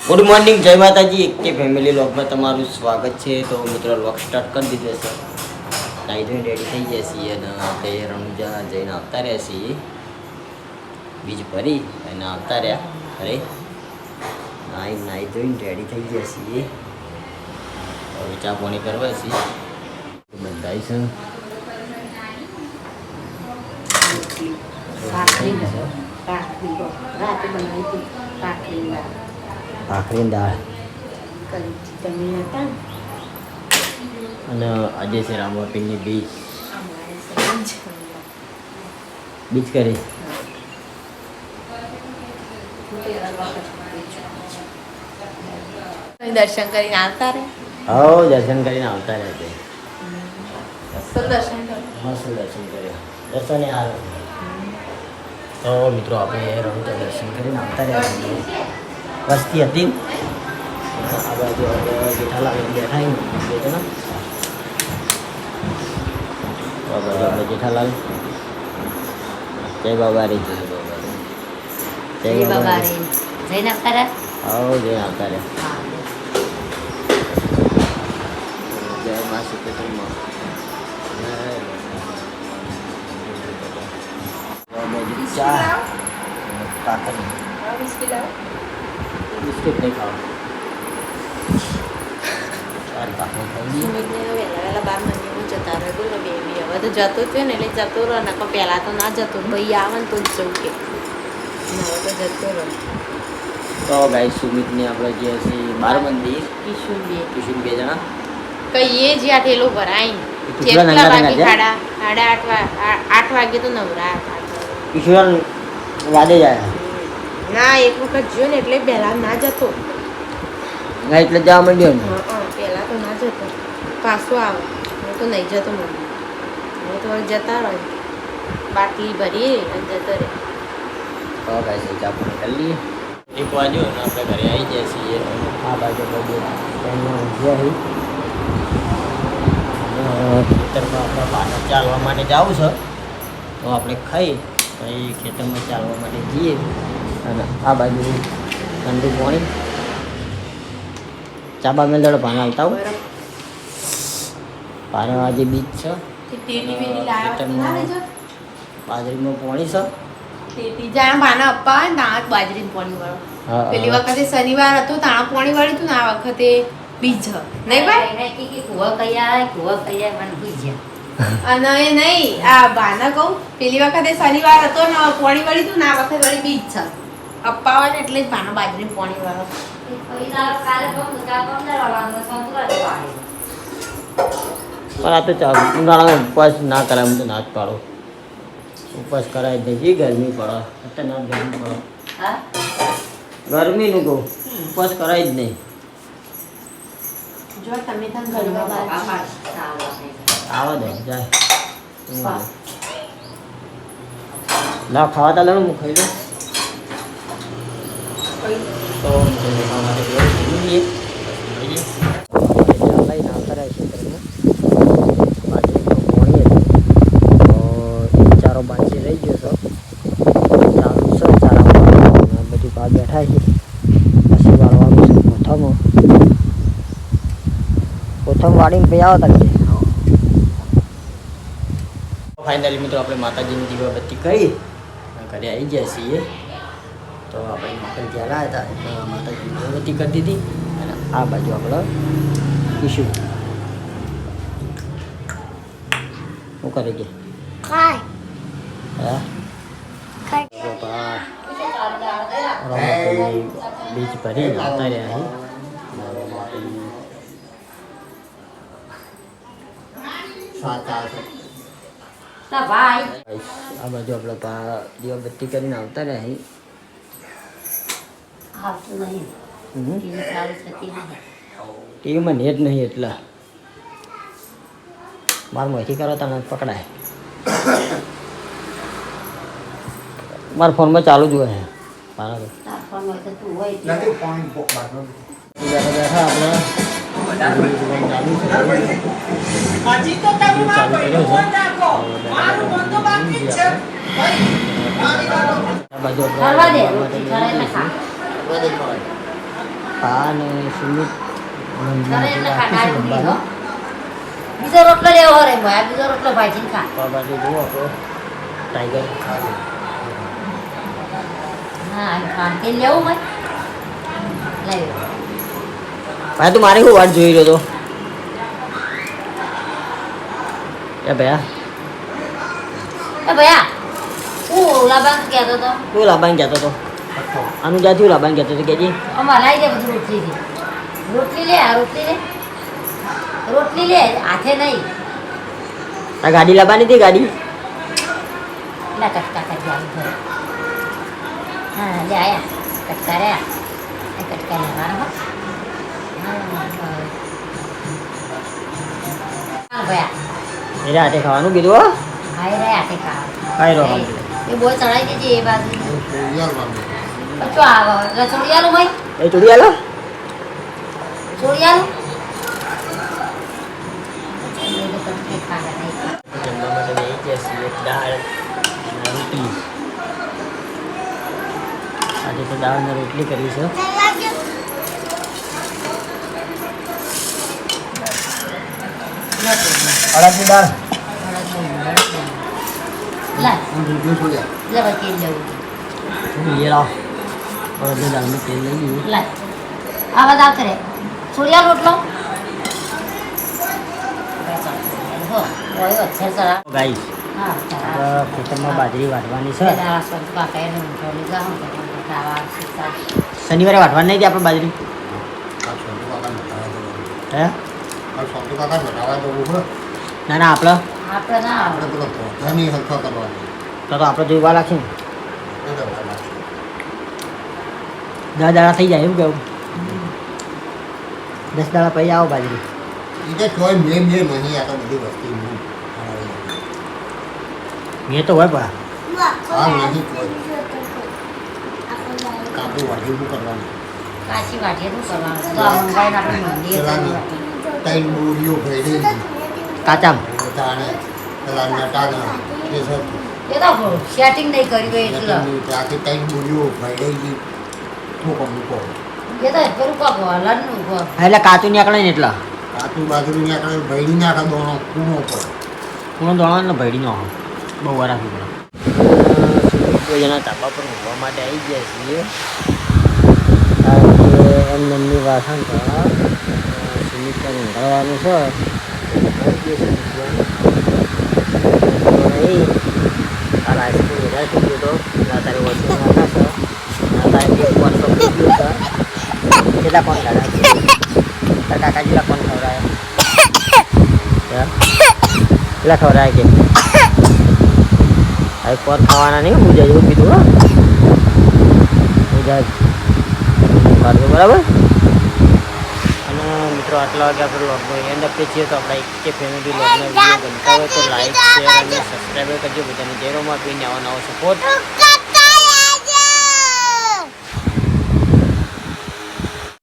Good morning, જય માતાજી. એક કે ફેમિલી વ્લોગમાં તમારું સ્વાગત છે. તો મિત્રો વ્લોગ સ્ટાર્ટ કરી દીધો છે. નાહી ધોઈને રેડી થઈ જાય છીએ અને આપણે રણુજા જઈને આવતા રહ્યા છીએ. બીજ ભરી અને આવતા રહ્યા અરે નાહી ધોઈને રેડી થઈ ગયા છીએ. હવે ચા પાણી કરવા છીએ. બંધાઈ છે ભાખરી દાળ અને આજે છે રામવાપીની બીજ કરી દર્શન કરીને આવતા રહે. દર્શન કરીને આવતા રહે છે. દર્શન મસ્ત દર્શન કર્યા. દર્શન હાલ તો મિત્રો આપણે રણુજા દર્શન કરીને આવતા રહ્યા છીએ. વસ્તી હતી આ બાજુ જેઠાલાલ બેઠા બે જણા. આ બાજુ આપણે જેઠાલાલ જય બાબારી જય બાબારી જઈને આવતા રહે. જય આવતા રહે. જય મા સીતામાં ચા કાકરી બિસ્કિટ નહીં ખાવા. ચાર કાકરી ખાઈ વહેલા બાર મંદિરમાં જતા રહે. બોલો બેબી હવે તો જતો થયો ને એટલે જતો રહો. નકો પહેલા તો ના જતો. ભાઈ આવે ને તો જ જવું કે હવે તો જતો રહો. તો ગાઈ સુમિતને આપણે જે છે બાર મંદિર કિશુન બે જણા કહીએ જે આ ઠેલો ભરાય કેટલા વાગે? સાડા 8 વાગે તો નવરા હતા. કિશોર વાદે જાય ના એક વખત જોયો ને એટલે પહેલા ના જતો. ના એટલે જવા માંડ્યો ને પહેલા તો ના જતો. પાછો આવે હું તો નહીં જતો. મને હું તો જતા રહે. બાટલી ભરી અને જતો રહે. તો ગાઈ ચા પાણી કરી લઈએ. 1 વાગ્યો અને આપણે ઘરે આવી જાય છીએ. આ બાજુ બધું ખેતરમાં આપણે પાછળ ચાલવા માટે જવું છે. તો આપણે ખાઈ પછી ખેતરમાં ચાલવા માટે જઈએ. અને આ બાજુ ઠંડુ પાણી ચાબા મેળો પાણી આવતા હોય. પાણી જે બીજ છે ખેતરમાં બાજરીમાં પાણી છે. જ્યાં બાના અપ્પા હોય ને ત્યાં બાજરીનું પાણી વાળો. પેલી વખતે શનિવાર હતો ત્યાં પાણી વાળ્યું હતું ને આ વખતે બીજ નહીં ભાઈ અને એ નહીં આ બાના કહું પેલી વખતે શનિવાર હતો ને પાણી વાળી હતું ને આ વખતે વળી બીજ છે. અપ્પા હોય ને એટલે જ બાના બાજરી પાણી વાળો. પણ આ તો ઉનાળામાં ઉપવાસ ના કરાય. હું તો ના જ પાડો. ઉપવાસ કરાય જઈએ. ગરમી પડે અત્યારે ગરમી પડે. ગરમીનું કહું ઉપવાસ કરાય જ નહીં. જો તમે તને ઘરમાં આવા દે જાય ના ખાવા તા હું ખાઈ લઉં. તો ખાવા માટે લઈને આવતા રહ્યા ખેતરમાં. બાજરીમાં પાણી હતું તો ચારો બાજી રહી ગયો છો. ચાલુ છે ચારા બધું બહાર બેઠા છે. પછી વાળવાનું છે પ્રથમ વાળીને પછી આવતા રહીએ. ફાઇનલી મિત્રો આપણે માતાજીની દીવાબત્તી કરી ઘરે આવી ગયા છીએ. તો આપણે મકર ગયા હતા એટલે માતાજીની દીવાબત્તી કરી દીધી. અને આ બાજુ આપણે ઈશું શું કરે છે બીજ ભરી આવતા રહ્યા આ બાજુ આપણે દીવાબત્તી કરીને આવતા રહ્યા. ટીવીમાં નેટ નહીં એટલા મારે મોથી કરો તને પકડાય. મારા ફોનમાં ચાલુ જ હોય. મારા બેઠા આપણે કાકા અને સુમિત તારે એટલે ખાટા ડુંગળી હો. બીજો રોટલો લેવો રે મોય બીજો રોટલો ભાજીને ખા. તો આ બાજુ જુઓ આપણો ટાઈગર હા ખા તે લેવું મોય લઈ ભાઈ તું મારી શું વાટ જોઈ રહ્યો તો એ ભયા એ ભયા હું લાબાન કહેતો તો તું લાબાન કહેતો તો આનું જાતું લાબાન કહેતો તો કેજી અમાર લાવી દે બધું રોટલી દે રોટલી લે આ રોટલી લે રોટલી લે હાથે નહીં આ ગાડી લાવવાની હતી ગાડી લા કટકા કરી આવી ઘરે હા લે આયા કટકા રે એ કટકા લેવાનો હો હા ભયા એટલે હાથે ખાવાનું કીધું હો હાય રે હાથે ખા ખાઈ રહો એ બોય ચડાઈ દેજે એ બાજુ પછી આવો એટલે છોડી આલું ભાઈ એ ચૂડી આલો છોડી આલું જમવા માટે લઈ ગયા છીએ દાળ અને રોટલી આજે તો દાળ અને રોટલી કરી છે અડદની દાળ ये लाओ अड़दनी दाल में तेल लगी આવા દાવ કરે છોડિયા રોટલો गाइस ખેતરમાં બાજરી વાટવાની છે શનિવારે વાટવાની નહીં હતી આપણે બાજરી હે ના ના આપણે આપણે ના તો આપણે જોવા લાગશે ને 10 દાડા થઈ જાય એમ કેવું 10 દાડા પછી આવો બાજરી મેં તો હોય પા કાચી વાટીએ શું કરવાનું તો આ મંગાઈને આપણે મંદિર કાચામ એ તો સેટિંગ નહીં કર્યું હોય એટલે એ તો પેલું કોક હલનનું કોક એટલે કાચું નીકળે ને એટલા પૂણો દોણો ને ભેડીનો બહુ વાર રાખવી પડે જણા તાપા પર મૂકવા માટે આવી ગયા છીએ એમ મમ્મી વાસણ સુમિતને ઊંઘાડવાનું છે કાલ આઈસ્ક્રીમ વધારે થઈ ગયો હતો તારે વસ્તુ નાખા છે તારે 1 કોણ થઈ ગયું છે કેટલા કોણ લાગ્યા તારા કાકાજીલા કોણ ખવડાય કેટલા ખવડાય કે હવે કોણ ખાવાના નહીં પૂજા જેવું કીધું હો પૂજા કરવું બરાબર અને મિત્રો આટલા વાગે આપણે લોગનો એન્ડ આપીએ છીએ તો આપણા એક ફેમિલી લોગના વિડીયો ગમતા હોય તો લાઈક શેર અને સબસ્ક્રાઈબ કરજો બધાને જય રોમાં આપીને આવો નવો સપોર્ટ